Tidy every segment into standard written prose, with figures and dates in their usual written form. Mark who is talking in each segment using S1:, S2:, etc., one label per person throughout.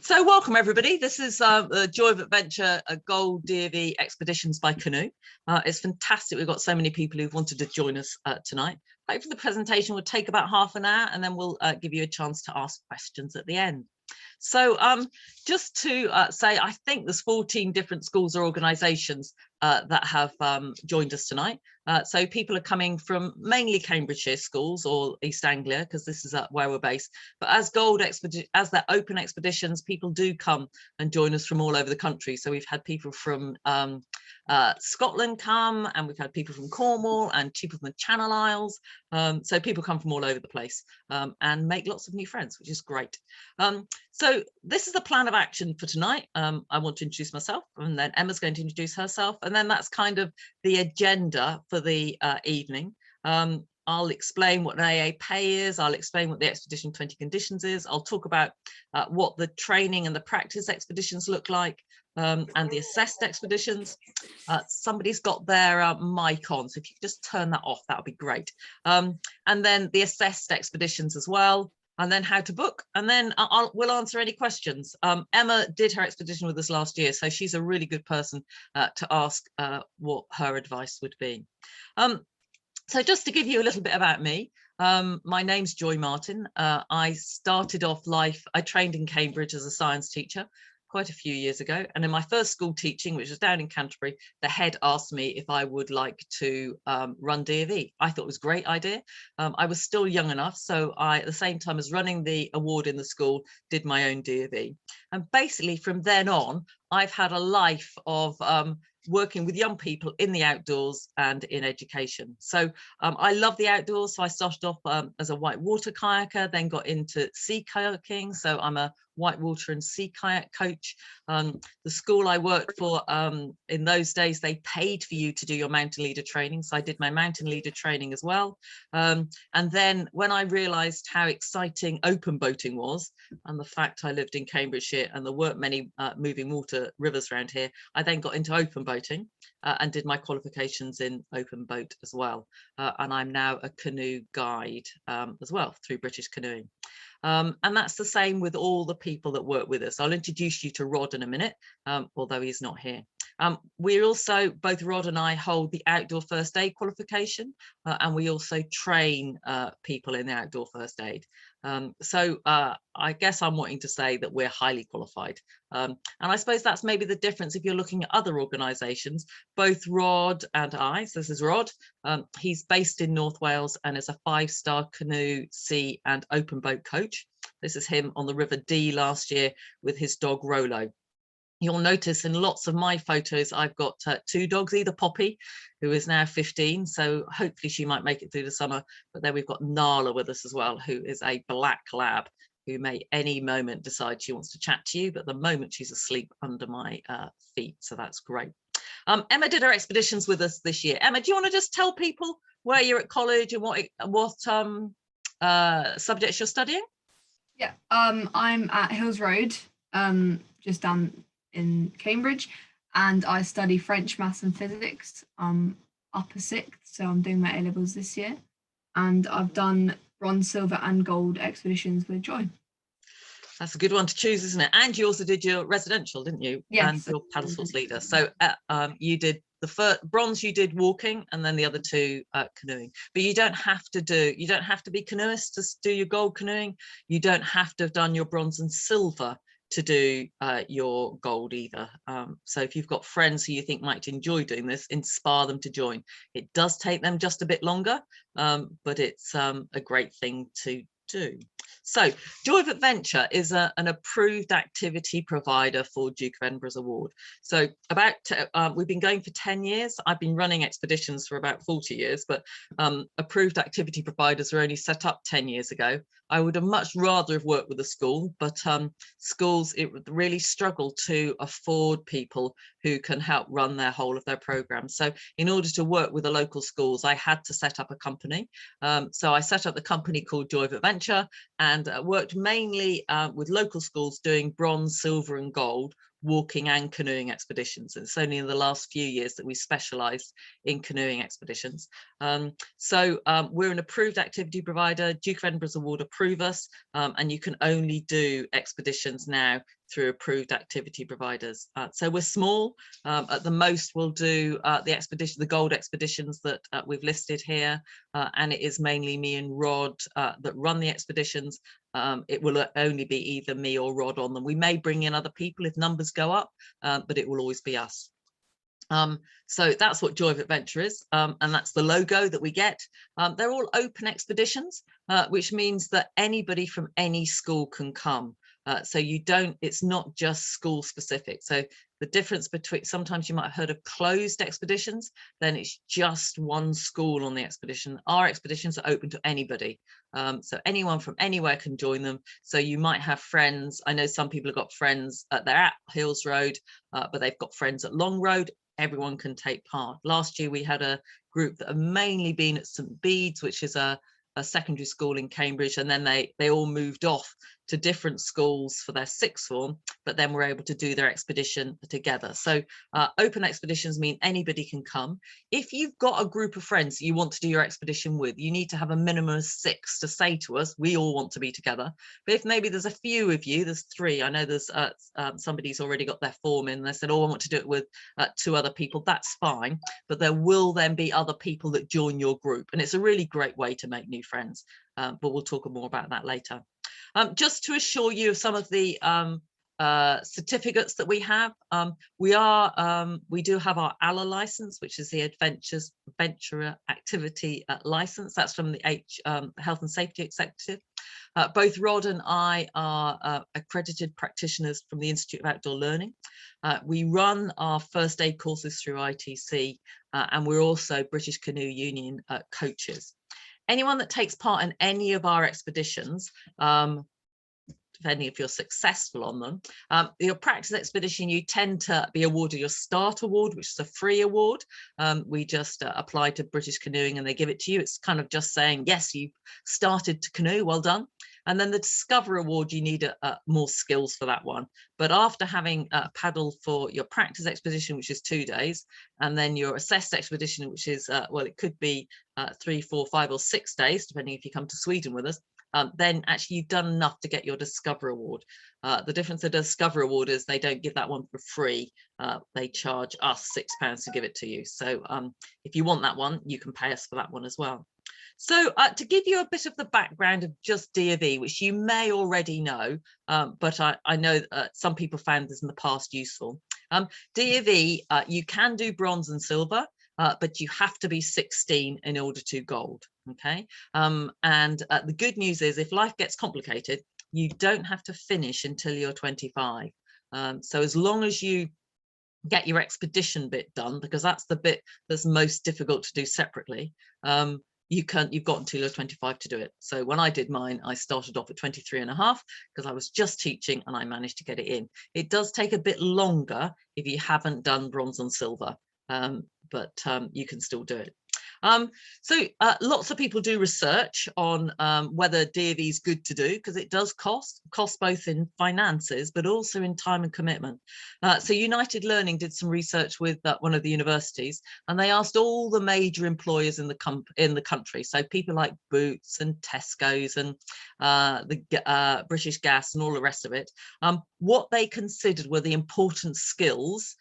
S1: So welcome everybody. This is the Joy of Adventure Gold DofE Expeditions by Canoe. It's fantastic. We've got so many people who've wanted to join us tonight. Hopefully the presentation will take about half an hour and then we'll give you a chance to ask questions at the end. So just to say, I think there's 14 different schools or organisations that have joined us tonight. So people are coming from mainly Cambridgeshire schools or East Anglia, because this is where we're based. But as they're open expeditions, people do come and join us from all over the country. So we've had people from Scotland come, and we've had people from Cornwall and people from the Channel Isles. So people come from all over the place and make lots of new friends, which is great. So this is the plan of action for tonight. I want to introduce myself, and then Emma's going to introduce herself, and then that's kind of the agenda for the evening. I'll explain what an AA pay is. I'll explain what the Expedition 20 conditions is. I'll talk about what the training and the practice expeditions look like, and the assessed expeditions. Somebody's got their mic on, so if you could just turn that off, that would be great. And then the assessed expeditions as well, and then how to book, and then we'll answer any questions. Emma did her expedition with us last year, so she's a really good person to ask what her advice would be. So just to give you a little bit about me, my name's Joy Martin. I started off life, I trained in Cambridge as a science teacher quite a few years ago, and in my first school teaching, which was down in Canterbury, the head asked me if I would like to run DofE. I thought it was a great idea. I was still young enough, so I, at the same time as running the award in the school, did my own DofE. And basically from then on, I've had a life of working with young people in the outdoors and in education. So I love the outdoors. So I started off as a whitewater kayaker, then got into sea kayaking. So I'm a whitewater and sea kayak coach. The school I worked for, in those days, they paid for you to do your mountain leader training. So I did my mountain leader training as well. And then when I realized how exciting open boating was, and the fact I lived in Cambridgeshire and there weren't many moving water rivers around here, I then got into open boating and did my qualifications in open boat as well. And I'm now a canoe guide as well through British Canoeing. And that's the same with all the people that work with us. I'll introduce you to Rod in a minute, although he's not here. We also, both Rod and I, hold the outdoor first aid qualification, and we also train people in the outdoor first aid. So I guess I'm wanting to say that we're highly qualified. And I suppose that's maybe the difference if you're looking at other organisations. Both Rod and I, so this is Rod, he's based in North Wales and is a 5-star canoe, sea and open boat coach. This is him on the River Dee last year with his dog Rolo. You'll notice in lots of my photos, I've got 2 dogs, either Poppy, who is now 15, so hopefully she might make it through the summer, but then we've got Nala with us as well, who is a black lab, who may any moment decide she wants to chat to you, but at the moment she's asleep under my feet, so that's great. Emma did her expeditions with us this year. Emma, do you want to just tell people where you're at college and what subjects you're studying?
S2: Yeah, I'm at Hills Road, just down in Cambridge, and I study French, maths and physics. I'm upper 6th, so I'm doing my A-levels this year, and I've done bronze, silver and gold expeditions with Joy.
S1: That's a good one to choose, isn't it? And you also did your residential, didn't you?
S2: Yes.
S1: And your paddle sports leader. So you did the first bronze, you did walking, and then the other 2 canoeing. But you don't have to be canoeist to do your gold canoeing. You don't have to have done your bronze and silver to do your gold either. So if you've got friends who you think might enjoy doing this, inspire them to join. It does take them just a bit longer, but it's a great thing to do. So Joy of Adventure is an approved activity provider for Duke of Edinburgh's award. So we've been going for 10 years. I've been running expeditions for about 40 years, but approved activity providers were only set up 10 years ago. I would have much rather have worked with a school, but schools really struggle to afford people who can help run their whole of their program. So in order to work with the local schools, I had to set up a company. So I set up the company called Joy of Adventure and worked mainly with local schools doing bronze, silver and gold, walking and canoeing expeditions. And it's only in the last few years that we specialised in canoeing expeditions. We're an approved activity provider. Duke of Edinburgh's award approve us, and you can only do expeditions now through approved activity providers. So we're small. At the most, we'll do the gold expeditions that we've listed here, and it is mainly me and Rod that run the expeditions. It will only be either me or Rod on them. We may bring in other people if numbers go up, but it will always be us. So that's what Joy of Adventure is, and that's the logo that we get. They're all open expeditions, which means that anybody from any school can come. So it's not just school specific. So the difference between, sometimes you might have heard of closed expeditions, then it's just one school on the expedition. Our expeditions are open to anybody. So anyone from anywhere can join them. So you might have friends. I know some people have got friends, they're at Hills Road, but they've got friends at Long Road. Everyone can take part. Last year we had a group that have mainly been at St Bede's, which is a secondary school in Cambridge, and then they all moved off to different schools for their sixth form, but then were able to do their expedition together. So open expeditions mean anybody can come. If you've got a group of friends you want to do your expedition with, you need to have a minimum of 6 to say to us, we all want to be together. But if maybe there's a few of you, there's 3, I know there's somebody's already got their form in, they said, oh, I want to do it with 2 other people, that's fine. But there will then be other people that join your group. And it's a really great way to make new friends. But we'll talk more about that later. Just to assure you of some of the certificates that we have, we do have our ALA license, which is the Adventurer Activity license. That's from the Health and Safety Executive. Both Rod and I are accredited practitioners from the Institute of Outdoor Learning. We run our first aid courses through ITC, and we're also British Canoe Union coaches. Anyone that takes part in any of our expeditions, depending if you're successful on them, your practice expedition, you tend to be awarded your START award, which is a free award. We just apply to British Canoeing and they give it to you. It's kind of just saying, yes, you started to canoe, well done. And then the Discover Award, you need more skills for that one. But after having paddled for your practice expedition, which is 2 days, and then your assessed expedition, which is, well, it could be 3, 4, 5 or 6 days, depending if you come to Sweden with us, then actually you've done enough to get your Discover Award. The difference with the Discover Award is they don't give that one for free. They charge us £6 to give it to you. So if you want that one, you can pay us for that one as well. So to give you a bit of the background of just DofE, which you may already know, but I know some people found this in the past useful. DofE, you can do bronze and silver, but you have to be 16 in order to gold. Okay, and the good news is if life gets complicated, you don't have to finish until you're 25. So as long as you get your expedition bit done, because that's the bit that's most difficult to do separately, you've got until you're 25 to do it. So when I did mine, I started off at 23.5 because I was just teaching and I managed to get it in. It does take a bit longer if you haven't done bronze and silver, but you can still do it. So lots of people do research on whether DofE is good to do, because it does cost both in finances, but also in time and commitment. So United Learning did some research with one of the universities, and they asked all the major employers in the country, so people like Boots and Tesco's and the British Gas and all the rest of it, what they considered were the important skills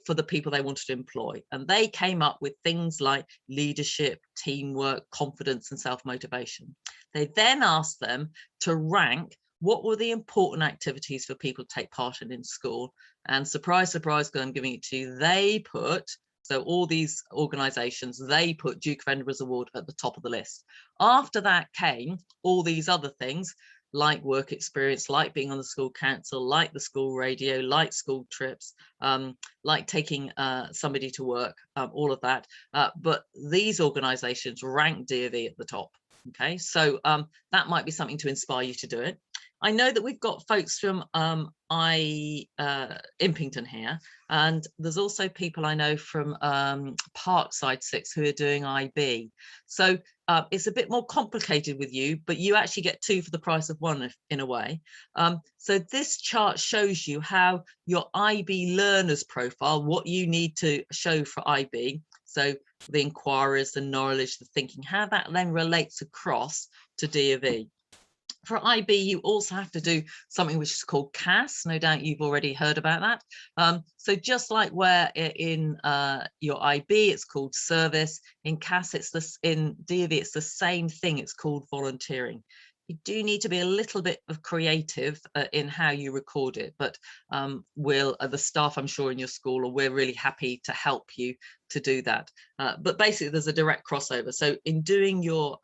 S1: for the people they wanted to employ. And they came up with things like leadership, teamwork, confidence, and self-motivation. They then asked them to rank what were the important activities for people to take part in school. And surprise, surprise, because I'm giving it to you, they put, so all these organisations, they put Duke of Edinburgh's award at the top of the list. After that came all these other things, like work experience, like being on the school council, like the school radio, like school trips, like taking somebody to work, all of that. But these organisations rank DofE at the top. Okay, so that might be something to inspire you to do it. I know that we've got folks from Impington here, and there's also people I know from Parkside 6 who are doing IB. So it's a bit more complicated with you, but you actually get 2 for the price of 1 in a way. So this chart shows you how your IB learners profile, what you need to show for IB. So the inquiries, the knowledge, the thinking, how that then relates across to DofE. For IB, you also have to do something which is called CAS. No doubt you've already heard about that. So just like where in your IB, it's called service. In CAS, in DofE, it's the same thing. It's called volunteering. You do need to be a little bit of creative in how you record it, but the staff, I'm sure, in your school, we're really happy to help you to do that. But basically, there's a direct crossover. So in doing your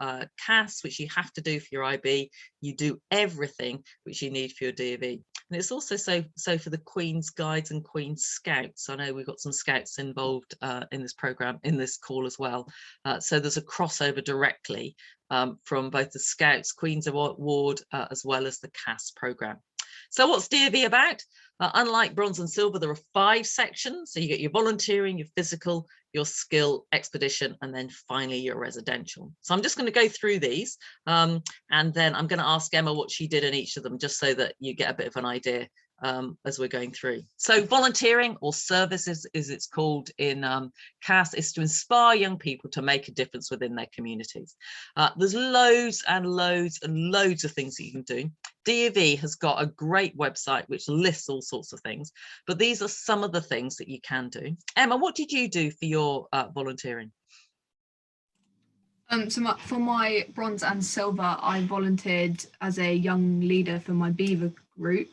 S1: CAS, which you have to do for your IB, you do everything which you need for your DofE. And it's also so for the Queen's Guides and Queen's Scouts. I know we've got some Scouts involved in this program, in this call as well. So there's a crossover directly from both the Scouts, Queen's Award, as well as the CAS program. So what's DofE about? Unlike bronze and silver, there are 5 sections. So you get your volunteering, your physical, your skill, expedition, and then finally your residential. So I'm just going to go through these, and then I'm going to ask Emma what she did in each of them, just so that you get a bit of an idea as we're going through. So volunteering, or service as it's called in CAS, is to inspire young people to make a difference within their communities. There's loads and loads and loads of things that you can do. DofE has got a great website which lists all sorts of things, but these are some of the things that you can do. Emma, what did you do for your volunteering?
S2: For my bronze and silver, I volunteered as a young leader for my Beaver group.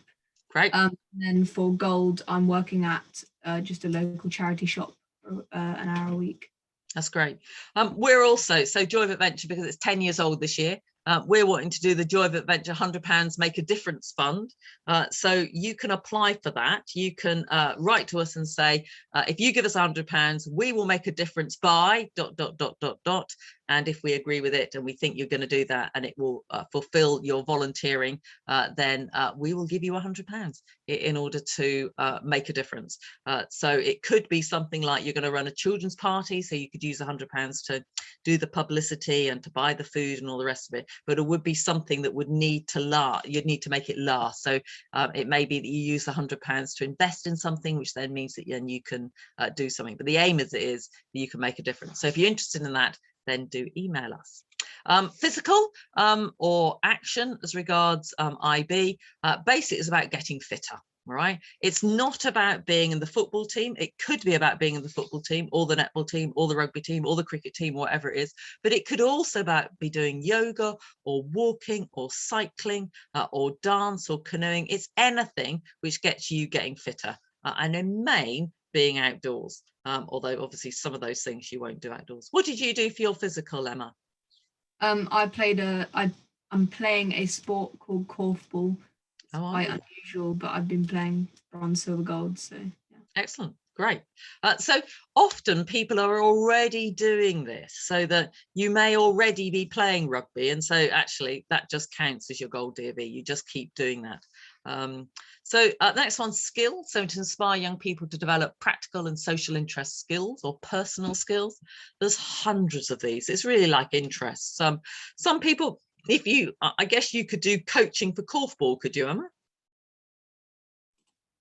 S1: Great.
S2: And then for gold, I'm working at just a local charity shop for an hour a week.
S1: That's great. We're also, so Joy of Adventure, because it's 10 years old this year, we're wanting to do the Joy of Adventure £100 Make a Difference Fund. So you can apply for that. You can write to us and say, if you give us £100, we will make a difference by ... And if we agree with it and we think you're going to do that and it will fulfill your volunteering, then we will give you £100 in order to make a difference. So it could be something like you're going to run a children's party, so you could use £100 to do the publicity and to buy the food and all the rest of it. But it would be something that would need to last. You'd need to make it last. So it may be that you use the £100 to invest in something, which then means that then you can do something. But the aim is that you can make a difference. So if you're interested in that, then do email us. Physical or action as regards IB, basically is about getting fitter. All right, it's not about being in the football team. It could be about being in the football team or the netball team or the rugby team or the cricket team, whatever it is, but it could also be doing yoga or walking or cycling or dance or canoeing. It's anything which gets you getting fitter, and in main being outdoors, although obviously some of those things you won't do outdoors. What did you do for your physical, Emma?
S2: I'm playing a sport called korfball. It's quite unusual, but I've been playing bronze, silver, gold. So yeah.
S1: Excellent, great. So often people are already doing this, so that you may already be playing rugby, and so actually that just counts as your gold DofE. You just keep doing that. So next one, skill. So to inspire young people to develop practical and social interest skills or personal skills. There's hundreds of these. It's really like interests. Some people, I guess you could do coaching for korfball, could you, Emma?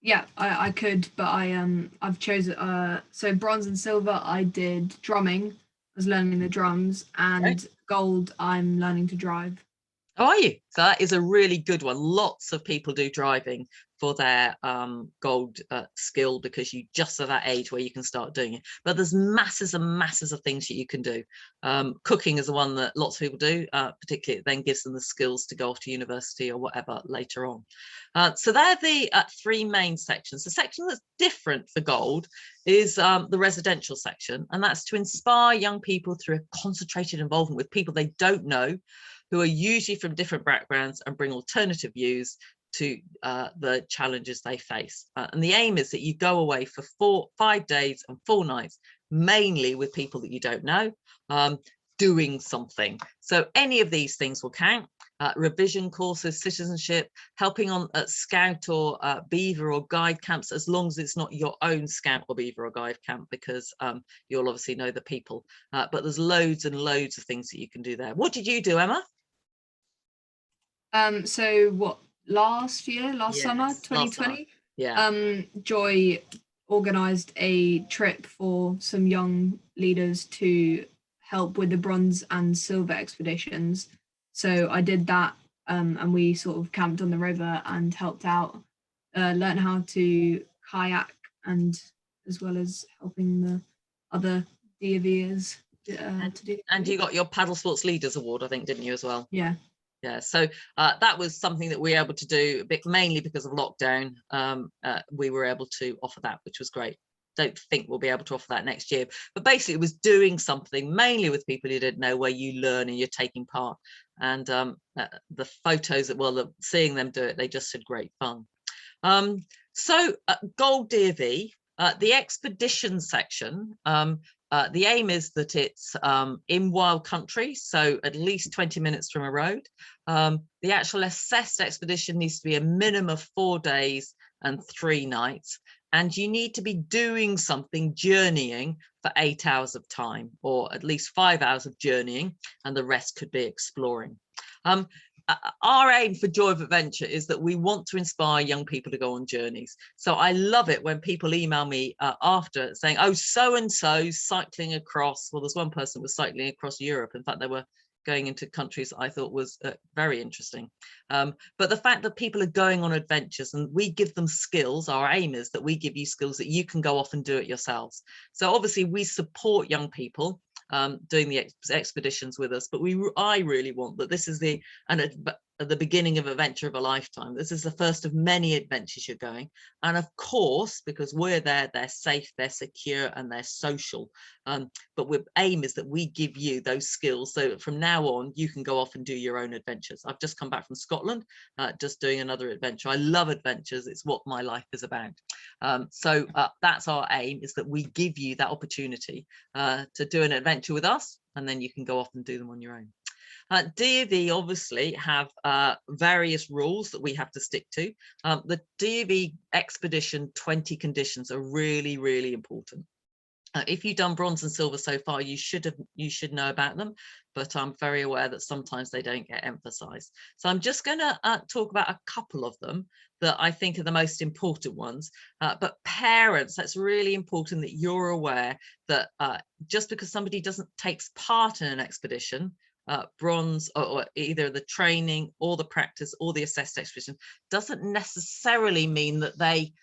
S2: Yeah, I could, but I've chosen so bronze and silver I did drumming. I was learning the drums, and gold I'm learning to drive.
S1: Oh, are you? So that is a really good one. Lots of people do driving for their gold skill, because you just are that age where you can start doing it. But there's masses and masses of things that you can do. Cooking is the one that lots of people do, particularly it then gives them the skills to go off to university or whatever later on. So they're the 3 main sections. The section that's different for gold is the residential section, and that's to inspire young people through a concentrated involvement with people they don't know, who are usually from different backgrounds, and bring alternative views to the challenges they face. And the aim is that you go away for 5 days and 4 nights, mainly with people that you don't know, doing something. So any of these things will count. revision courses, citizenship, helping on at scout or beaver or guide camps, as long as it's not your own scout or beaver or guide camp, because you'll obviously know the people. But there's loads and loads of things that you can do there. What did you do, Emma?
S2: So what, last
S1: Yes,
S2: summer,
S1: last
S2: 2020?
S1: summer. Yeah.
S2: Joy organised a trip for some young leaders to help with the bronze and silver expeditions. So I did that, and we sort of camped on the river and helped out, learned how to kayak, and as well as helping the other DofEers to do.
S1: And you got your Paddle Sports Leaders Award, I think, didn't you, as well?
S2: Yeah.
S1: Yeah, so that was something that we were able to do, mainly because of lockdown. We were able to offer that, which was great. Don't think we'll be able to offer that next year, but basically it was doing something mainly with people you didn't know, where you learn and you're taking part. And the photos, seeing them do it, they just had great fun. So Gold DofE, the expedition section, the aim is that it's in wild country, so at least 20 minutes from a road. The actual assessed expedition needs to be a minimum of 4 days and 3 nights. And you need to be doing something, journeying, for 8 hours of time, or at least 5 hours of journeying, and the rest could be exploring. Our aim for Joy of Adventure is that we want to inspire young people to go on journeys. So I love it when people email me after saying, oh, so-and-so cycling across, well, there's one person was cycling across Europe. In fact, they were going into countries I thought was very interesting. But the fact that people are going on adventures and we give them skills, our aim is that we give you skills that you can go off and do it yourselves. So obviously we support young people doing the expeditions with us, but I really want that this is the beginning of adventure of a lifetime. This is the first of many adventures you're going, and of course, because we're there, they're safe, they're secure, and they're social. But our aim is that we give you those skills, so from now on you can go off and do your own adventures. I've just come back from Scotland, just doing another adventure. I love adventures, it's what my life is about. So that's our aim, is that we give you that opportunity to do an adventure with us, and then you can go off and do them on your own. DofE obviously have various rules that we have to stick to. The DofE expedition 20 conditions are really, really important. If you've done bronze and silver so far, you should know about them, but I'm very aware that sometimes they don't get emphasized. So I'm just going to talk about a couple of them that I think are the most important ones. But parents, that's really important that you're aware that just because somebody takes part in an expedition, bronze or either the training or the practice or the assessed expedition, doesn't necessarily mean that they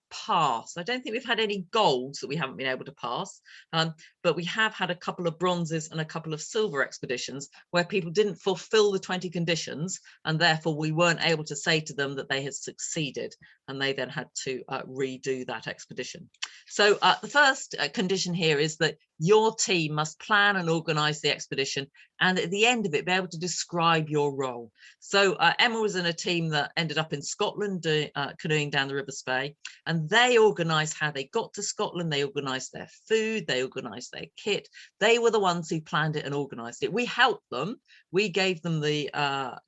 S1: pass. I don't think we've had any golds that we haven't been able to pass, but we have had a couple of bronzes and a couple of silver expeditions where people didn't fulfill the 20 conditions, and therefore we weren't able to say to them that they had succeeded, and they then had to redo that expedition. So the first condition here is that your team must plan and organize the expedition, and at the end of it be able to describe your role. So Emma was in a team that ended up in Scotland canoeing down the River Spey, and they organized how they got to Scotland, they organized their food, they organized their kit. They were the ones who planned it and organized it. We helped them, we gave them the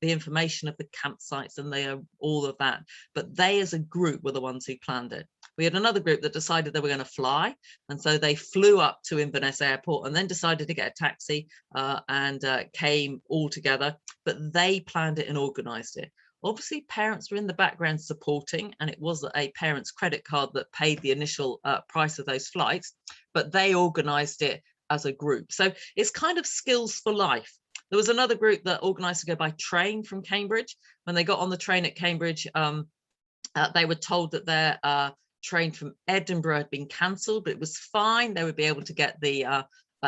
S1: information of the campsites and all of that, but they as a group were the ones who planned it. We had another group that decided they were going to fly, and so they flew up to Inverness Airport and then decided to get a taxi and came all together, but they planned it and organized it. Obviously, parents were in the background supporting, and it was a parent's credit card that paid the initial price of those flights, but they organized it as a group. So it's kind of skills for life. There was another group that organized to go by train from Cambridge. When they got on the train at Cambridge, they were told that their train from Edinburgh had been cancelled, but it was fine. They would be able to get the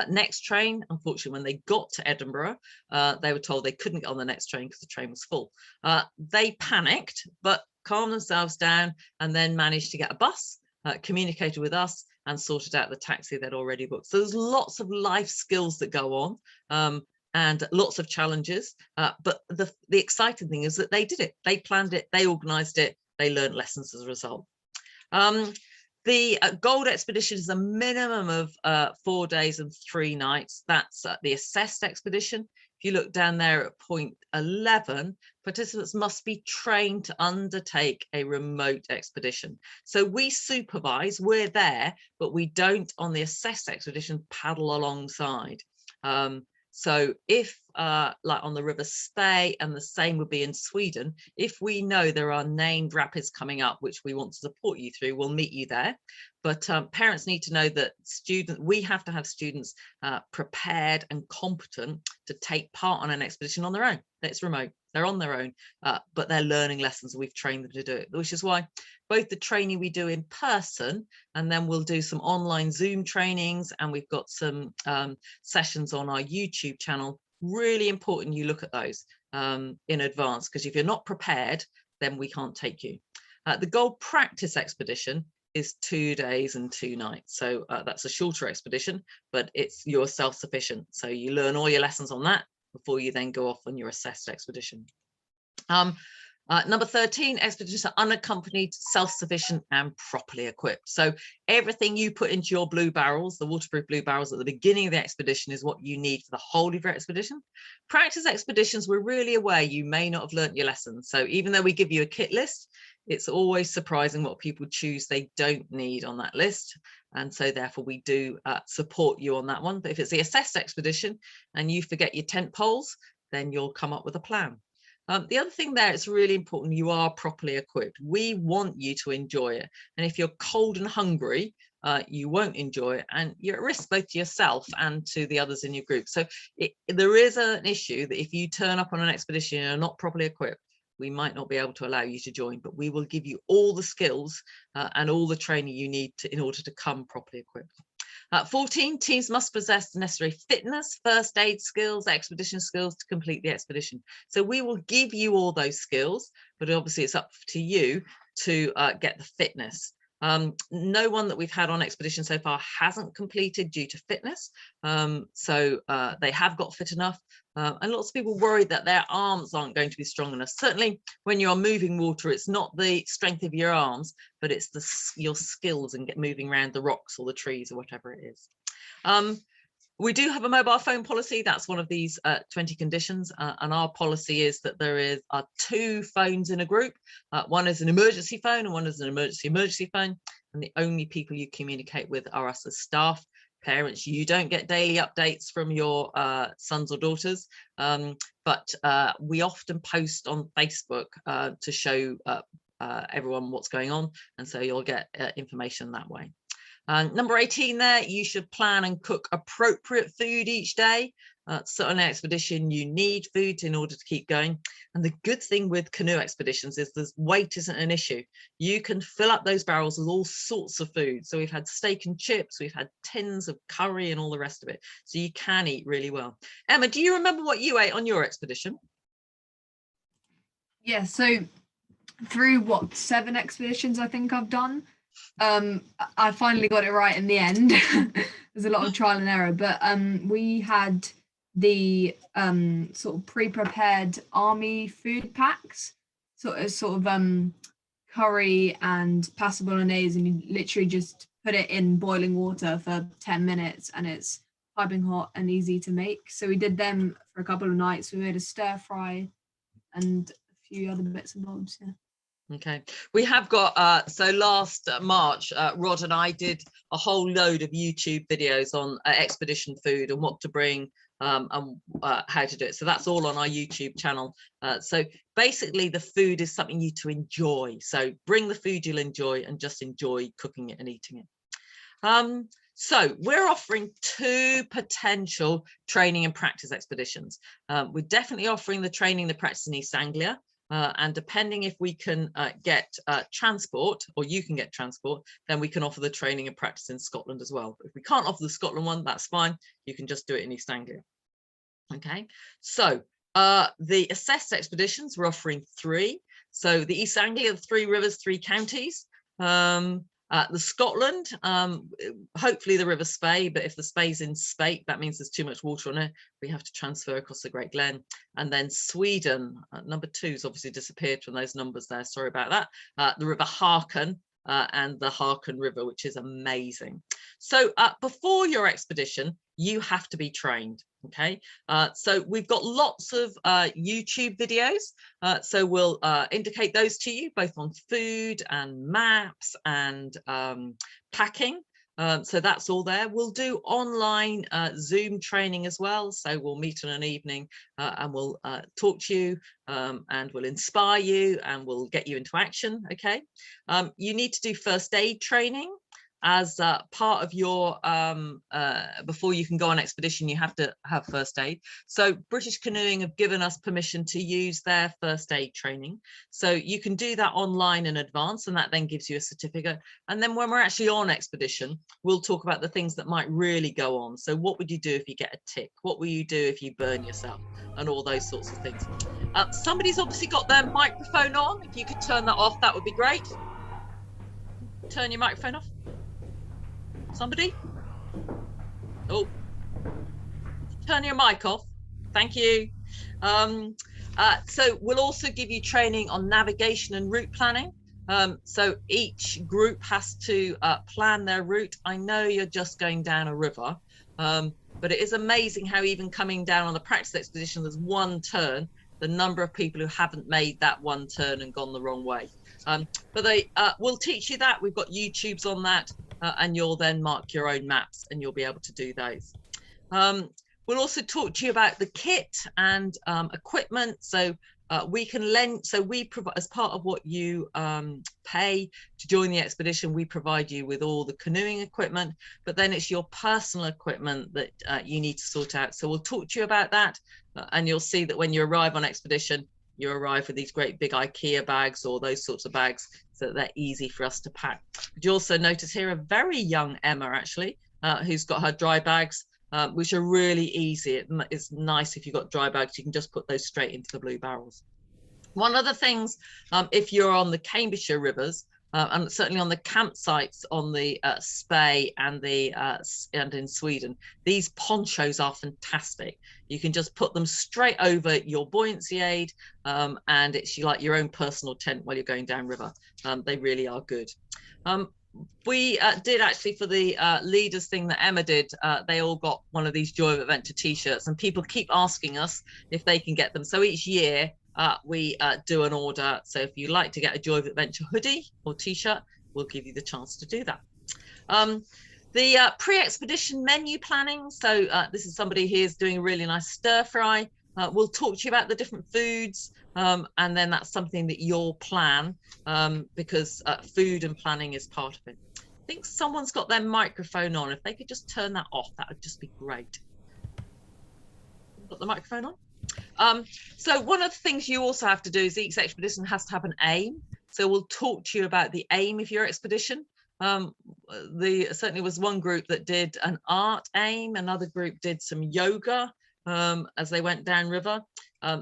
S1: next train. Unfortunately, when they got to Edinburgh, they were told they couldn't get on the next train because the train was full. They panicked, but calmed themselves down and then managed to get a bus, communicated with us, and sorted out the taxi they'd already booked. So there's lots of life skills that go on, and lots of challenges. But the exciting thing is that they did it. They planned it, they organised it, they learned lessons as a result. The gold expedition is a minimum of 4 days and 3 nights. That's the assessed expedition. if you look down there at point 11, participants must be trained to undertake a remote expedition. So we supervise, we're there, but we don't on the assessed expedition paddle alongside. So if like on the River Spey, and the same would be in Sweden, if we know there are named rapids coming up which we want to support you through, we'll meet you there. But parents need to know that we have to have students prepared and competent to take part on an expedition on their own. It's remote, they're on their own, but they're learning lessons. We've trained them to do it, which is why both the training we do in person, and then we'll do some online Zoom trainings, and we've got some sessions on our YouTube channel. Really important you look at those in advance, because if you're not prepared, then we can't take you. The Gold Practice Expedition is 2 days and 2 nights. So that's a shorter expedition, but you're self-sufficient. So you learn all your lessons on that before you then go off on your assessed expedition. Number 13, expeditions are unaccompanied, self-sufficient and properly equipped. So everything you put into your blue barrels, the waterproof blue barrels at the beginning of the expedition, is what you need for the whole of your expedition. Practice expeditions, we're really aware you may not have learnt your lessons. So even though we give you a kit list, it's always surprising what people choose they don't need on that list. And so therefore we do support you on that one. But if it's the assessed expedition and you forget your tent poles, then you'll come up with a plan. The other thing there, it's really important you are properly equipped. We want you to enjoy it. And if you're cold and hungry, you won't enjoy it, and you're at risk both to yourself and to the others in your group. So there is an issue that if you turn up on an expedition and you're not properly equipped, we might not be able to allow you to join, but we will give you all the skills and all the training you need in order to come properly equipped. 14, teams must possess the necessary fitness, first aid skills, expedition skills to complete the expedition. So we will give you all those skills, but obviously it's up to you to get the fitness. No one that we've had on expedition so far hasn't completed due to fitness. So they have got fit enough. And lots of people worry that their arms aren't going to be strong enough. Certainly when you're moving water, it's not the strength of your arms, but it's your skills and moving around the rocks or the trees or whatever it is. We do have a mobile phone policy. That's one of these 20 conditions. And our policy is that there are 2 phones in a group. One is an emergency phone and one is an emergency phone. And the only people you communicate with are us as staff. Parents, you don't get daily updates from your sons or daughters, but we often post on Facebook to show everyone what's going on. And so you'll get information that way. Number 18 there, you should plan and cook appropriate food each day. So on an expedition, you need food in order to keep going. And the good thing with canoe expeditions is the weight isn't an issue. You can fill up those barrels with all sorts of food. So we've had steak and chips, we've had tins of curry and all the rest of it. So you can eat really well. Emma, do you remember what you ate on your expedition?
S2: Yeah, so through 7 expeditions I think I've done, I finally got it right in the end. There's a lot of trial and error, but we had the sort of pre-prepared army food packs, sort of curry and pasta bolognese, and you literally just put it in boiling water for 10 minutes and it's piping hot and easy to make. So we did them for a couple of nights. We made a stir fry and a few other bits and bobs. Yeah.
S1: Okay, we have got, so last March, Rod and I did a whole load of YouTube videos on expedition food and what to bring and how to do it. So that's all on our YouTube channel. So basically the food is something you to enjoy. So bring the food you'll enjoy and just enjoy cooking it and eating it. So we're offering 2 potential training and practice expeditions. We're definitely offering the training, the practice in East Anglia. And depending if we can get transport, or you can get transport, then we can offer the training and practice in Scotland as well. If we can't offer the Scotland one, that's fine. You can just do it in East Anglia. Okay, so the assessed expeditions, we're offering 3. So the East Anglia, 3 rivers, 3 counties. The Scotland, hopefully the River Spey, but if the Spey's in spate, that means there's too much water on it. We have to transfer across the Great Glen. And then Sweden, number 2's obviously disappeared from those numbers there. Sorry about that. The River Harken and the Harken River, which is amazing. So before your expedition, you have to be trained. Okay, so we've got lots of YouTube videos, so we'll indicate those to you, both on food and maps and packing. So that's all there. We'll do online Zoom training as well. So we'll meet in an evening and we'll talk to you and we'll inspire you and we'll get you into action. Okay. You need to do first aid training as part of your before you can go on expedition. You have to have first aid. So British Canoeing have given us permission to use their first aid training, so you can do that online in advance, and that then gives you a certificate. And then when we're actually on expedition, we'll talk about the things that might really go on. So what would you do if you get a tick? What will you do if you burn yourself? And all those sorts of things. Somebody's obviously got their microphone on. If you could turn that off, that would be great. Turn your microphone off. Somebody? Oh, turn your mic off. Thank you. So we'll also give you training on navigation and route planning. So each group has to plan their route. I know you're just going down a river, but it is amazing how even coming down on the practice expedition, there's one turn, the number of people who haven't made that one turn and gone the wrong way. But they will teach you that. We've got YouTubes on that. And you'll then mark your own maps and you'll be able to do those. We'll also talk to you about the kit and equipment. So we can lend, so we provide, as part of what you pay to join the expedition, we provide you with all the canoeing equipment, but then it's your personal equipment that you need to sort out. So we'll talk to you about that, and you'll see that when you arrive on expedition, you arrive with these great big IKEA bags or those sorts of bags, so that they're easy for us to pack. But you also notice here a very young Emma, actually, who's got her dry bags, which are really easy. It's nice if you've got dry bags, you can just put those straight into the blue barrels. One of the things, if you're on the Cambridgeshire rivers, and certainly on the campsites on the Spey and in Sweden, these ponchos are fantastic. You can just put them straight over your buoyancy aid, and it's like your own personal tent while you're going downriver. They really are good. We did actually, for the leaders thing that Emma did, they all got one of these Joy of Adventure t-shirts, and people keep asking us if they can get them. So each year we do an order. So if you'd like to get a Joy of Adventure hoodie or t-shirt, we'll give you the chance to do that. The pre-expedition menu planning. So this is somebody here is doing a really nice stir fry. We'll talk to you about the different foods, and then that's something that you'll plan, because food and planning is part of it. I think someone's got their microphone on. If they could just turn that off, that would just be great. Got the microphone on? So one of the things you also have to do is each expedition has to have an aim. So we'll talk to you about the aim of your expedition. Certainly was one group that did an art aim, another group did some yoga as they went downriver.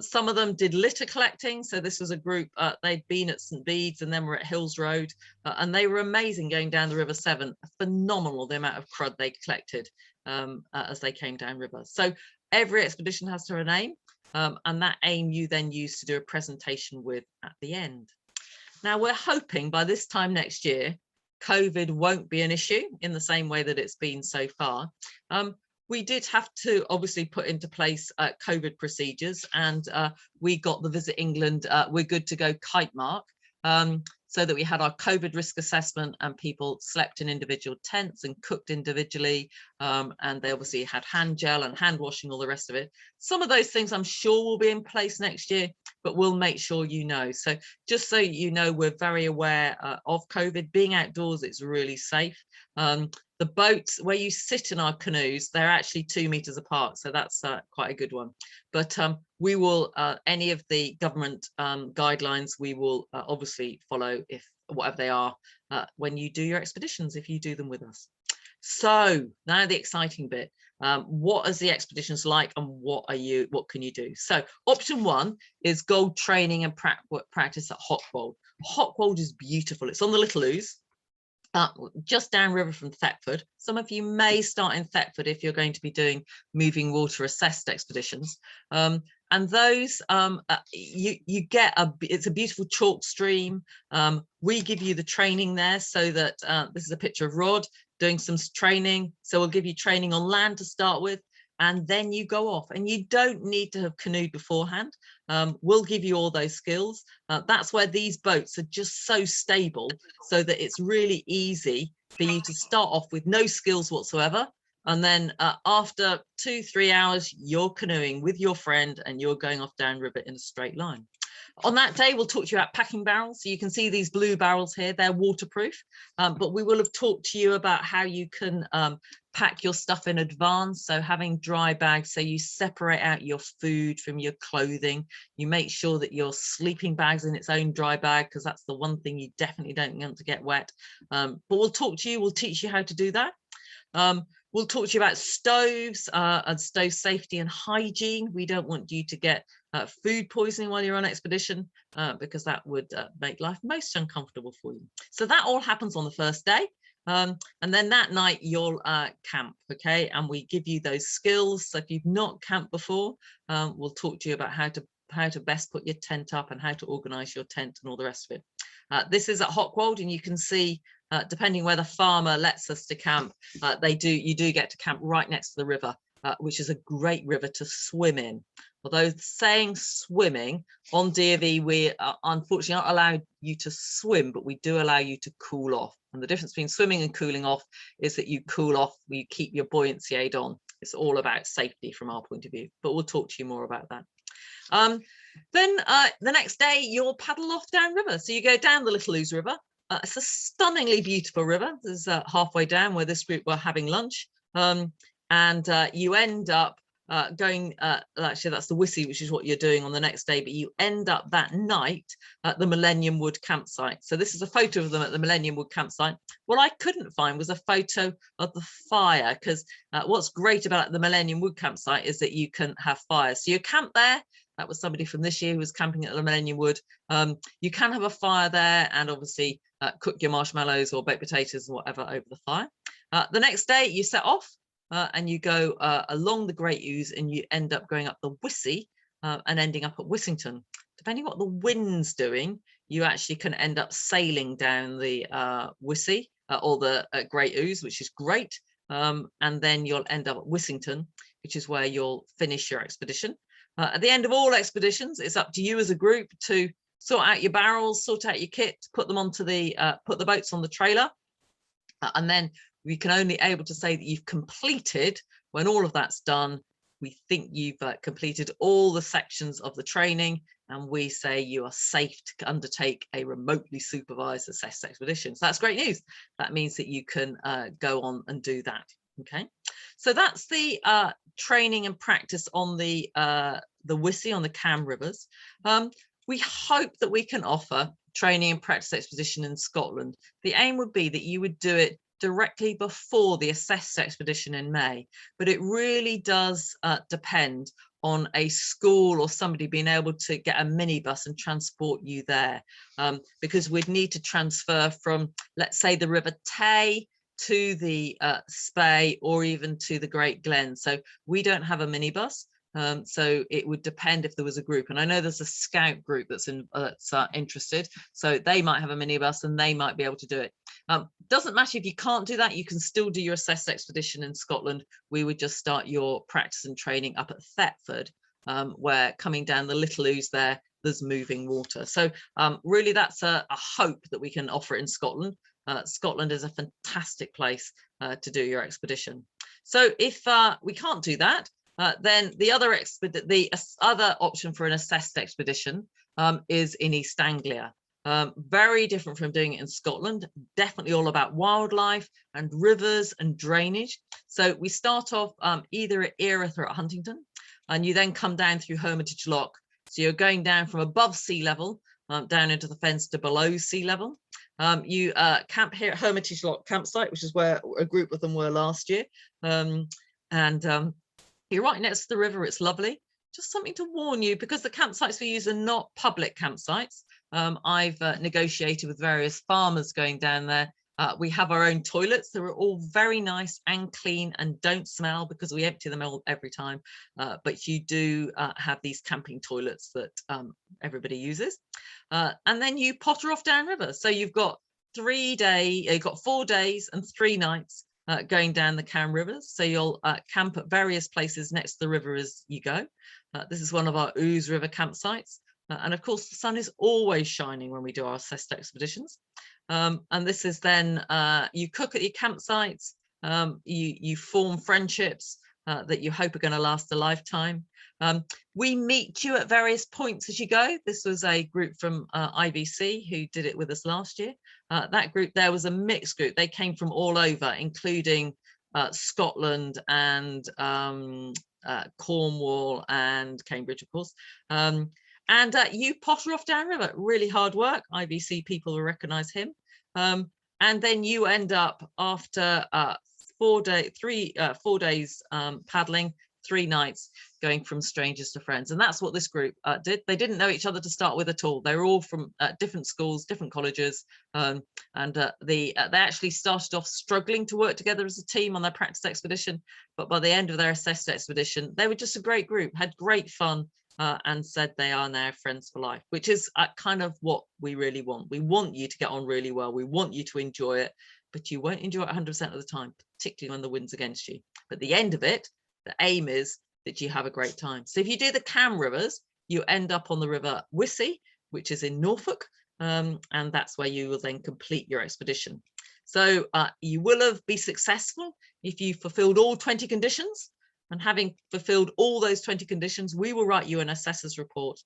S1: Some of them did litter collecting. So this was a group, they'd been at St Bede's and then were at Hills Road, and they were amazing going down the River Severn. Phenomenal the amount of crud they collected as they came downriver. So every expedition has to have an aim, and that aim you then use to do a presentation with at the end. Now we're hoping by this time next year, COVID won't be an issue in the same way that it's been so far. We did have to obviously put into place COVID procedures, and we got the Visit England We're Good to Go kite mark, so that we had our COVID risk assessment, and people slept in individual tents and cooked individually, and they obviously had hand gel and hand washing, all the rest of it. Some of those things I'm sure will be in place next year, but we'll make sure you know. So just so you know, we're very aware of COVID. Being outdoors, it's really safe. The boats where you sit in our canoes, they're actually 2 meters apart, so that's quite a good one. But we will, any of the government guidelines, we will obviously follow, if whatever they are, when you do your expeditions, if you do them with us. So now the exciting bit. What is the expeditions like, and what can you do? So option 1 is gold training and practice at Hockwold. Hockwold is beautiful. It's on the Little Ouse, just downriver from Thetford. Some of you may start in Thetford if you're going to be doing moving water assessed expeditions, and those you get it's a beautiful chalk stream. We give you the training there, so that this is a picture of Rod. doing some training. So we'll give you training on land to start with, and then you go off, and you don't need to have canoed beforehand. We'll give you all those skills. That's where these boats are just so stable, so that it's really easy for you to start off with no skills whatsoever. And then after 2-3 hours, you're canoeing with your friend and you're going off downriver in a straight line. On that day, we'll talk to you about packing barrels. So you can see these blue barrels here, they're waterproof, but we will have talked to you about how you can pack your stuff in advance. So having dry bags, so you separate out your food from your clothing. You make sure that your sleeping bag's in its own dry bag, because that's the one thing you definitely don't want to get wet. But we'll talk to you, we'll teach you how to do that. We'll talk to you about stoves and stove safety and hygiene. We don't want you to get food poisoning while you're on expedition, because that would make life most uncomfortable for you. So that all happens on the first day. And then that night you'll camp, okay? And we give you those skills. So if you've not camped before, we'll talk to you about how to best put your tent up and how to organize your tent and all the rest of it. This is at Hockwold, and you can see, depending where the farmer lets us to camp, you do get to camp right next to the river, which is a great river to swim in. Although saying swimming on DofE, we unfortunately aren't allowed you to swim, but we do allow you to cool off. And the difference between swimming and cooling off is that you cool off, you keep your buoyancy aid on. It's all about safety from our point of view, but we'll talk to you more about that. Then the next day you'll paddle off downriver. So you go down the Little Ouse River. It's a stunningly beautiful river. There's halfway down where this group were having lunch, and you end up going, actually that's the Wissy, which is what you're doing on the next day, but you end up that night at the Millennium Wood Campsite. So this is a photo of them at the Millennium Wood Campsite. What I couldn't find was a photo of the fire, because what's great about the Millennium Wood Campsite is that you can have fires. So you camp there. That was somebody from this year who was camping at the Millennium Wood. You can have a fire there, and obviously cook your marshmallows or baked potatoes and whatever over the fire. The next day you set off and you go along the Great Ouse, and you end up going up the Wissy and ending up at Wissington. Depending what the wind's doing, you actually can end up sailing down the Wissy or the Great Ouse, which is great. And then you'll end up at Wissington, which is where you'll finish your expedition. At the end of all expeditions, it's up to you as a group to sort out your barrels, sort out your kit, put them onto the put the boats on the trailer, and then we can only able to say that you've completed, when all of that's done, we think you've completed all the sections of the training, and we say you are safe to undertake a remotely supervised assessed expedition. So that's great news. That means that you can go on and do that. Okay, so that's the training and practice on the Wissy, on the Cam rivers. We hope that we can offer training and practice expedition in Scotland. The aim would be that you would do it directly before the assessed expedition in May, but it really does depend on a school or somebody being able to get a minibus and transport you there, because we'd need to transfer from, let's say, the River Tay to the Spey, or even to the Great Glen. So we don't have a minibus. So it would depend if there was a group, and I know there's a scout group that's interested, so they might have a minibus and they might be able to do it. Doesn't matter if you can't do that, you can still do your assessed expedition in Scotland. We would just start your practice and training up at Thetford, where coming down the Little Ouse there's moving water. So really that's a hope that we can offer it in Scotland. Scotland is a fantastic place to do your expedition. So if we can't do that, then the other option for an assessed expedition is in East Anglia. Very different from doing it in Scotland, definitely all about wildlife and rivers and drainage. So we start off either at Erith or at Huntingdon, and you then come down through Hermitage Lock. So you're going down from above sea level down into the fens to below sea level. You camp here at Hermitage Lock Campsite, which is where a group of them were last year. You're right next to the river. It's lovely. Just something to warn you, because the campsites we use are not public campsites. I've negotiated with various farmers going down there. We have our own toilets. They're all very nice and clean and don't smell, because we empty them all every time. But you do have these camping toilets that everybody uses. And then you potter off downriver. So you've got 4 days and 3 nights going down the Cam rivers. So you'll camp at various places next to the river as you go. This is one of our Ouse River campsites. And of course, the sun is always shining when we do our assessed expeditions. And this is then, you cook at your campsites, you form friendships that you hope are going to last a lifetime. We meet you at various points as you go. This was a group from IBC who did it with us last year. That group there was a mixed group. They came from all over, including Scotland and Cornwall and Cambridge, of course. And you potter off downriver, really hard work. IBC people will recognise him. And then you end up after 4 days paddling, 3 nights going from strangers to friends. And that's what this group did. They didn't know each other to start with at all. They were all from different schools, different colleges. They actually started off struggling to work together as a team on their practice expedition. But by the end of their assessed expedition, they were just a great group, had great fun, and said they are now friends for life, which is kind of what we really want. We want you to get on really well. We want you to enjoy it, but you won't enjoy it 100% of the time, particularly when the wind's against you. But at the end of it, the aim is that you have a great time. So if you do the Cam rivers, you end up on the River Wissey, which is in Norfolk, and that's where you will then complete your expedition. So you will be successful if you fulfilled all 20 conditions. And having fulfilled all those 20 conditions, we will write you an assessor's report.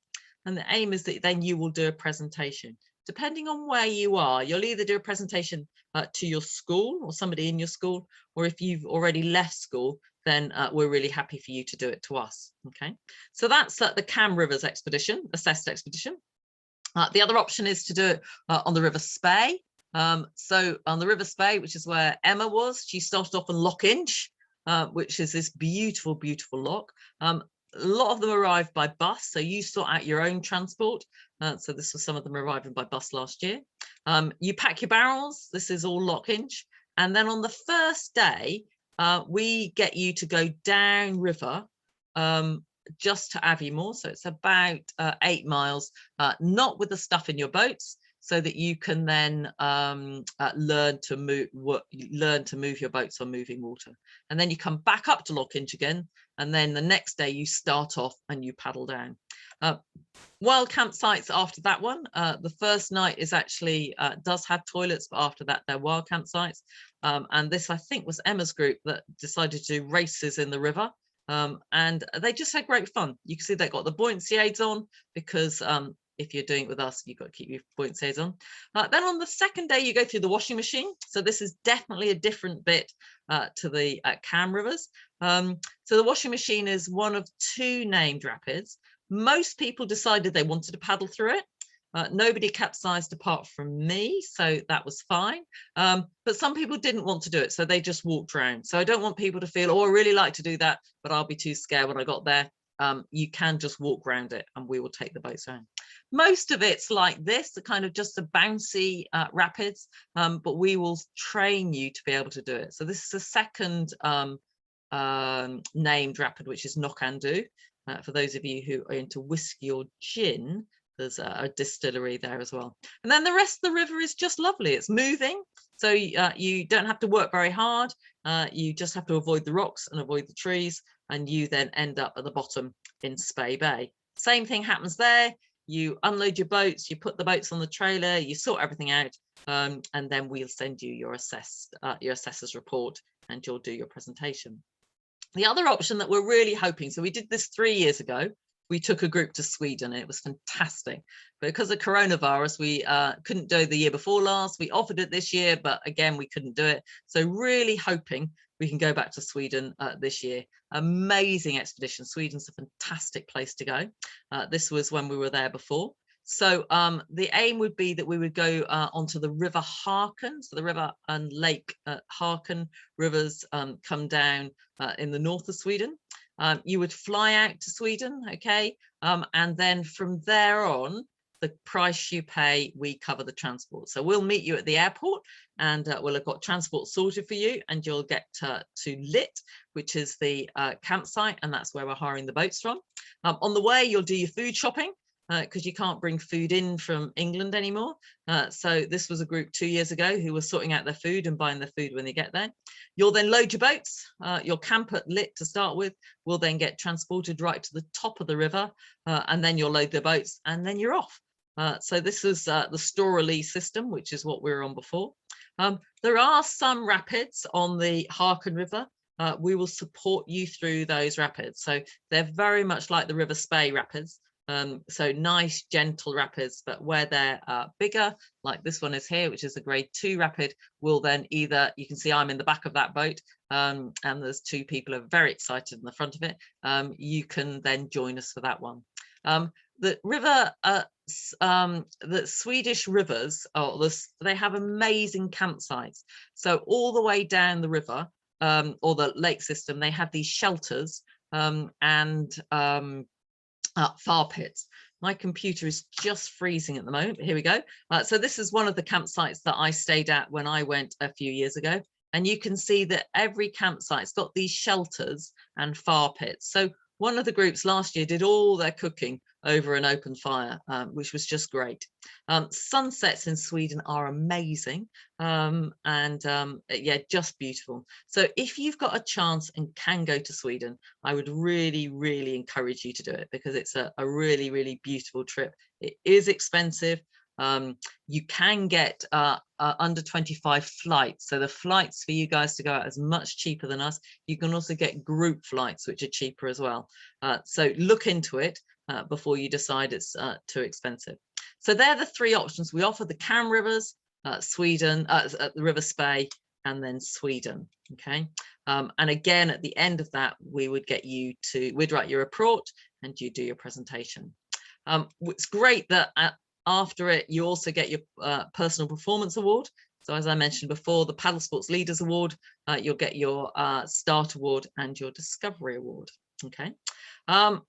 S1: And the aim is that then you will do a presentation. Depending on where you are, you'll either do a presentation to your school or somebody in your school, or if you've already left school, then we're really happy for you to do it to us. Okay, so that's the Cam Rivers expedition, assessed expedition. The other option is to do it on the River Spey. So on the River Spey, which is where Emma was, she started off on Loch Inch, which is this beautiful, beautiful loch. A lot of them arrived by bus, so you sort out your own transport. So this was some of them arriving by bus last year. You pack your barrels. This is all Loch Inch. And then on the first day, we get you to go down river just to Aviemore. So it's about 8 miles, not with the stuff in your boats, so that you can then learn to move your boats on moving water. And then you come back up to Loch Inch again, and then the next day you start off and you paddle down. Wild campsites after that one. The first night is actually does have toilets, but after that they're wild campsites. And this, I think, was Emma's group that decided to do races in the river. And they just had great fun. You can see they got the buoyancy aids on because if you're doing it with us, you've got to keep your buoyancy aids on. Then on the second day, you go through the washing machine. So this is definitely a different bit to the Cam rivers. So the washing machine is one of 2 named rapids. Most people decided they wanted to paddle through it. Nobody capsized apart from me, so that was fine. But some people didn't want to do it, so they just walked around. So I don't want people to feel, oh, I really like to do that, but I'll be too scared when I got there. You can just walk around it and we will take the boats around. Most of it's like this, the kind of just the bouncy rapids, but we will train you to be able to do it. So this is the second named rapid, which is Knockandu. For those of you who are into whiskey or gin, there's a distillery there as well. And then the rest of the river is just lovely. It's moving, so you don't have to work very hard. You just have to avoid the rocks and avoid the trees, and you then end up at the bottom in Spey Bay. Same thing happens there. You unload your boats, you put the boats on the trailer, you sort everything out, and then we'll send you your assessor's report, and you'll do your presentation. The other option that we're really hoping, so we did this 3 years ago. We took a group to Sweden. It was fantastic. But because of coronavirus, we couldn't do it the year before last. We offered it this year, but again, we couldn't do it. So really hoping we can go back to Sweden this year. Amazing expedition. Sweden's a fantastic place to go. This was when we were there before. So the aim would be that we would go onto the River Harken. So the river and Lake Harken rivers come down in the north of Sweden. You would fly out to Sweden, okay? And then from there on, the price you pay, we cover the transport. So we'll meet you at the airport, and we'll have got transport sorted for you, and you'll get to Lit, which is the campsite, and that's where we're hiring the boats from. On the way, you'll do your food shopping. because you can't bring food in from England anymore. So this was a group 2 years ago who were sorting out their food and buying their food when they get there. You'll then load your boats. Your camp at Lit to start with will then get transported right to the top of the river, and then you'll load the boats and then you're off. So this is the store release system, which is what we were on before. There are some rapids on the Harken River. We will support you through those rapids. So they're very much like the River Spey rapids. So nice, gentle rapids, but where they're bigger, like this one is here, which is a grade 2 rapid, will then either, you can see I'm in the back of that boat, and there's 2 people who are very excited in the front of it. You can then join us for that one. The river, the Swedish rivers, they have amazing campsites. So all the way down the river, or the lake system, they have these shelters and fire pits. My computer is just freezing at the moment, but here we go. So this is one of the campsites that I stayed at when I went a few years ago. And you can see that every campsite's got these shelters and fire pits. So one of the groups last year did all their cooking over an open fire, which was just great. Sunsets in Sweden are amazing, yeah, just beautiful. So if you've got a chance and can go to Sweden, I would really, really encourage you to do it, because it's a really, really beautiful trip. It is expensive. You can get under 25 flights, so the flights for you guys to go out is much cheaper than us. You can also get group flights, which are cheaper as well. So look into it before you decide it's too expensive. So they're the 3 options we offer: the Cam rivers, Sweden, the River Spey, and then Sweden. Okay, and again at the end of that, we would get you to, we'd write your report and you do your presentation. It's great that after it, you also get your personal performance award. So as I mentioned before, the Paddle Sports Leaders Award, you'll get your Start Award and your Discovery Award. Okay.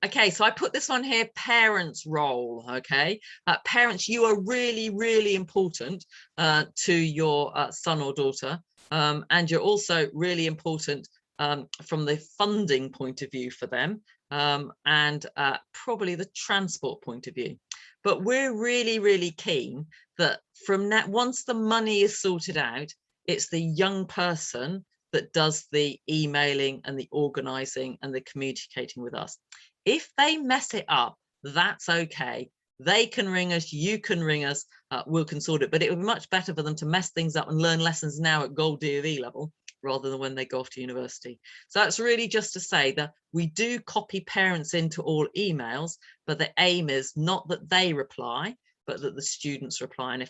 S1: Okay, so I put this on here, parents' role. Okay, parents, you are really, really important to your son or daughter, and you're also really important from the funding point of view for them, and probably the transport point of view. But we're really, really keen that from that, once the money is sorted out, it's the young person that does the emailing and the organizing and the communicating with us. If they mess it up, that's okay. They can ring us, you can ring us, we can sort it. But it would be much better for them to mess things up and learn lessons now at Gold DofE level, rather than when they go off to university. So that's really just to say that we do copy parents into all emails, but the aim is not that they reply, but that the students reply. And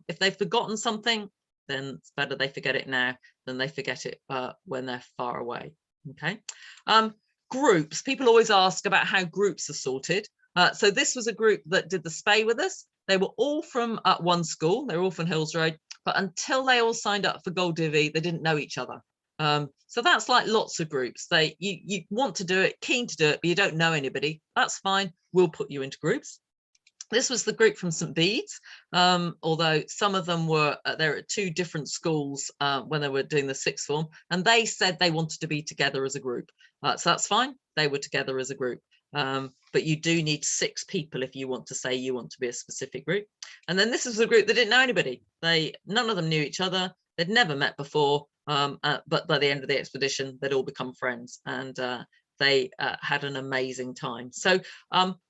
S1: if they've forgotten something, then it's better they forget it now than they forget it when they're far away. Okay. Groups, people always ask about how groups are sorted. So this was a group that did the Spey with us. They were all from one school. They were all from Hills Road, but until they all signed up for Gold DofE, they didn't know each other. So that's like lots of groups. You want to do it, keen to do it, but you don't know anybody. That's fine. We'll put you into groups. This was the group from St Bede's, although some of them were there at 2 different schools when they were doing the 6th form, and they said they wanted to be together as a group. So that's fine. They were together as a group. But you do need 6 people if you want to say you want to be a specific group. And then this is a group that didn't know anybody. None of them knew each other. They'd never met before, but by the end of the expedition, they'd all become friends, and they had an amazing time. So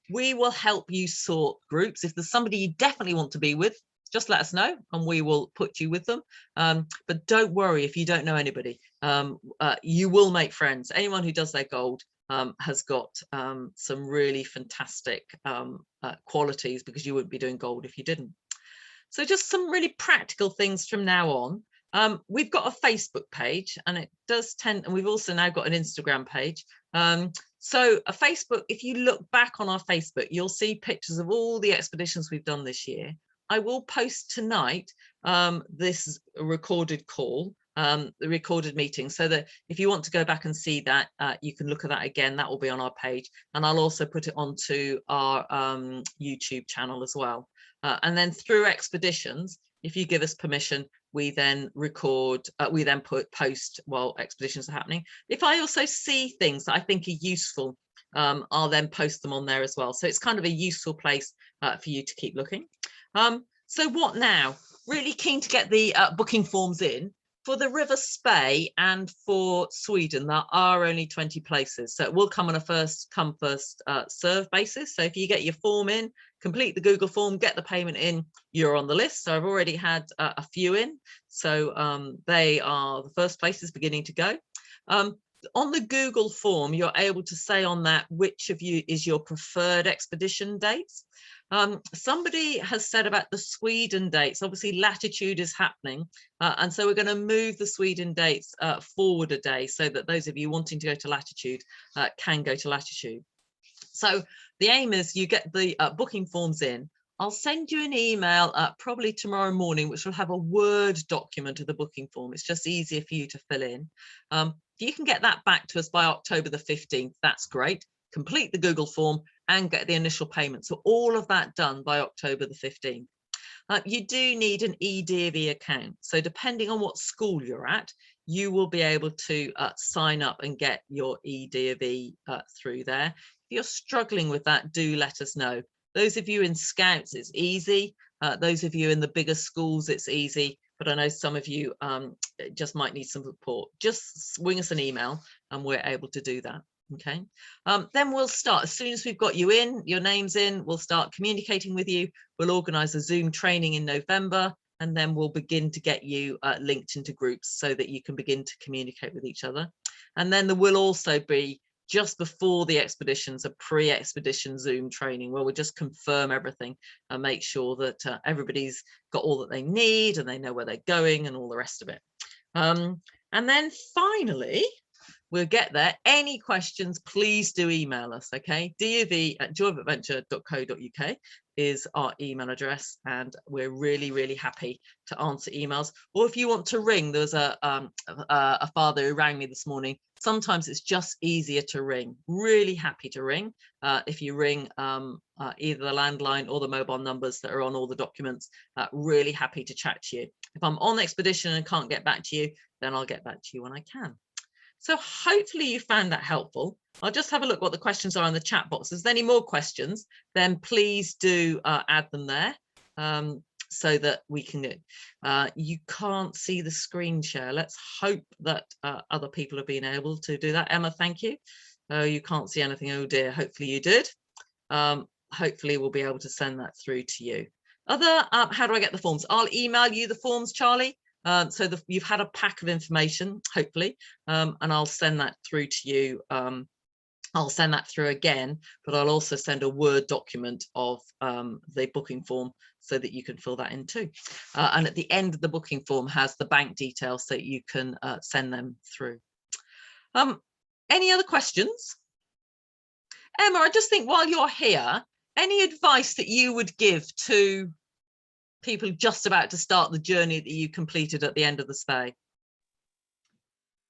S1: we will help you sort groups. If there's somebody you definitely want to be with, just let us know and we will put you with them. But don't worry if you don't know anybody. You will make friends. Anyone who does their gold has got some really fantastic qualities, because you wouldn't be doing gold if you didn't. So just some really practical things from now on. We've got a Facebook page, and it does tend, and we've also now got an Instagram page. So a Facebook, if you look back on our Facebook, you'll see pictures of all the expeditions we've done this year. I will post tonight this recorded call, the recorded meeting, so that if you want to go back and see that, you can look at that again. That will be on our page, and I'll also put it onto our YouTube channel as well. And then through expeditions, if you give us permission, we then record, we then post while expeditions are happening. If I also see things that I think are useful I'll then post them on there as well. So it's kind of a useful place for you to keep looking. So what now? Really keen to get the booking forms in. For the River Spey and for Sweden, there are only 20 places. So it will come on a first come, first serve basis. So if you get your form in, complete the Google form, get the payment in, you're on the list. So I've already had a few in. So they are the first places beginning to go. On the Google form, you're able to say on that which of you is your preferred expedition dates. Somebody has said about the Sweden dates. Obviously, latitude is happening, and so we're going to move the Sweden dates forward a day so that those of you wanting to go to latitude can go to latitude. So the aim is you get the booking forms in. I'll send you an email probably tomorrow morning, which will have a Word document of the booking form. It's just easier for you to fill in. If you can get that back to us by October the 15th, that's great. Complete the Google form and get the initial payment. So all of that done by October the 15th. You do need an eDofE account. So depending on what school you're at, you will be able to sign up and get your eDofE through there. If you're struggling with that, do let us know. Those of you in Scouts, it's easy. Those of you in the bigger schools, it's easy. But I know some of you just might need some support. Just swing us an email and we're able to do that. Okay, then we'll start as soon as we've got you in, your name's in, we'll start communicating with you. We'll organize a Zoom training in November, and then we'll begin to get you linked into groups so that you can begin to communicate with each other. And then there will also be, just before the expeditions, a pre-expedition Zoom training where we'll just confirm everything and make sure that everybody's got all that they need and they know where they're going and all the rest of it. And then finally, we'll get there. Any questions, please do email us, okay? DofE@joyofadventure.co.uk is our email address, and we're really, really happy to answer emails. Or if you want to ring, there was a father who rang me this morning. Sometimes it's just easier to ring. Really happy to ring. If you ring either the landline or the mobile numbers that are on all the documents, really happy to chat to you. If I'm on expedition and can't get back to you, then I'll get back to you when I can. So hopefully you found that helpful. I'll just have a look what the questions are in the chat box. If there's any more questions, then please do add them there so that we can. You can't see the screen share. Let's hope that other people have been able to do that. Emma, thank you. Oh, you can't see anything. Oh dear, hopefully you did. Hopefully we'll be able to send that through to you. How do I get the forms? I'll email you the forms, Charlie. So you've had a pack of information, hopefully, and I'll send that through to you. I'll send that through again, but I'll also send a Word document of the booking form so that you can fill that in too. And at the end of the booking form has the bank details so you can send them through. Any other questions? Emma, I just think while you're here, any advice that you would give to people just about to start the journey that you completed at the end of the Spey?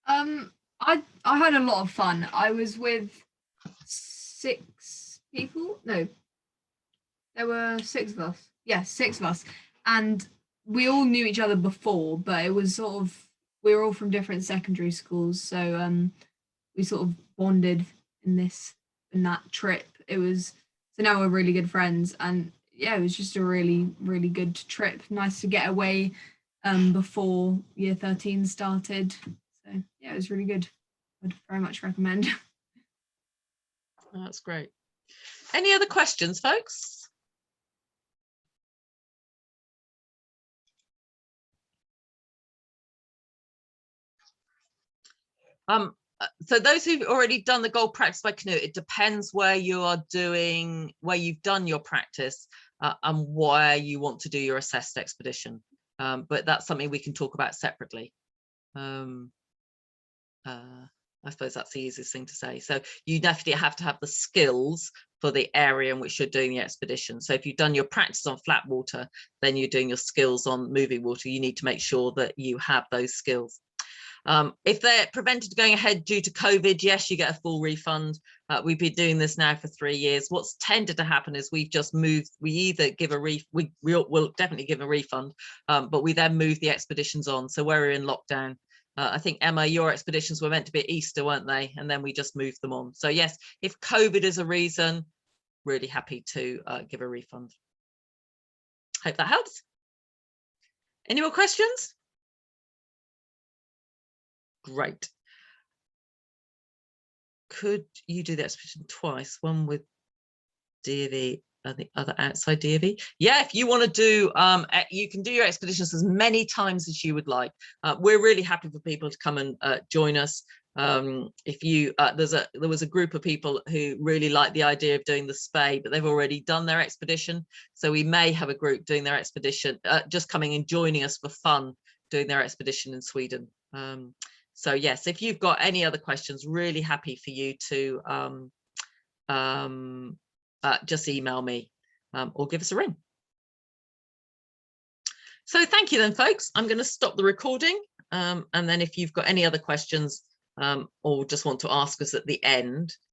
S2: I had a lot of fun. I was with 6 people. No, there were 6 of us. Yes, 6 of us, and we all knew each other before, but it was sort of, we were all from different secondary schools, so we sort of bonded in that trip. It was, so now we're really good friends, and yeah, it was just a really, really good trip. Nice to get away before year 13 started. So yeah, it was really good. I'd very much recommend.
S1: Oh, that's great. Any other questions, folks? So those who've already done the gold practice by Canoe, it depends where you are doing, where you've done your practice and where you want to do your assessed expedition. But that's something we can talk about separately. I suppose that's the easiest thing to say. So you definitely have to have the skills for the area in which you're doing the expedition. So if you've done your practice on flat water, then you're doing your skills on moving water. You need to make sure that you have those skills. If they're prevented going ahead due to COVID, yes, you get a full refund. We've been doing this now for 3 years. What's tended to happen is we've just moved, we either give a we'll definitely give a refund, but we then move the expeditions on. So where we're in lockdown, I think, Emma, your expeditions were meant to be at Easter, weren't they? And then we just moved them on. So yes, if COVID is a reason, really happy to give a refund. Hope that helps. Any more questions? Great. Could you do the expedition twice, one with DofE and the other outside DofE? Yeah, if you want to do, you can do your expeditions as many times as you would like. We're really happy for people to come and join us. If you, there was a group of people who really like the idea of doing the Spey, but they've already done their expedition. So we may have a group doing their expedition, just coming and joining us for fun, doing their expedition in Sweden. So yes, if you've got any other questions, really happy for you to just email me or give us a ring. So thank you then, folks. I'm going to stop the recording. And then if you've got any other questions or just want to ask us at the end,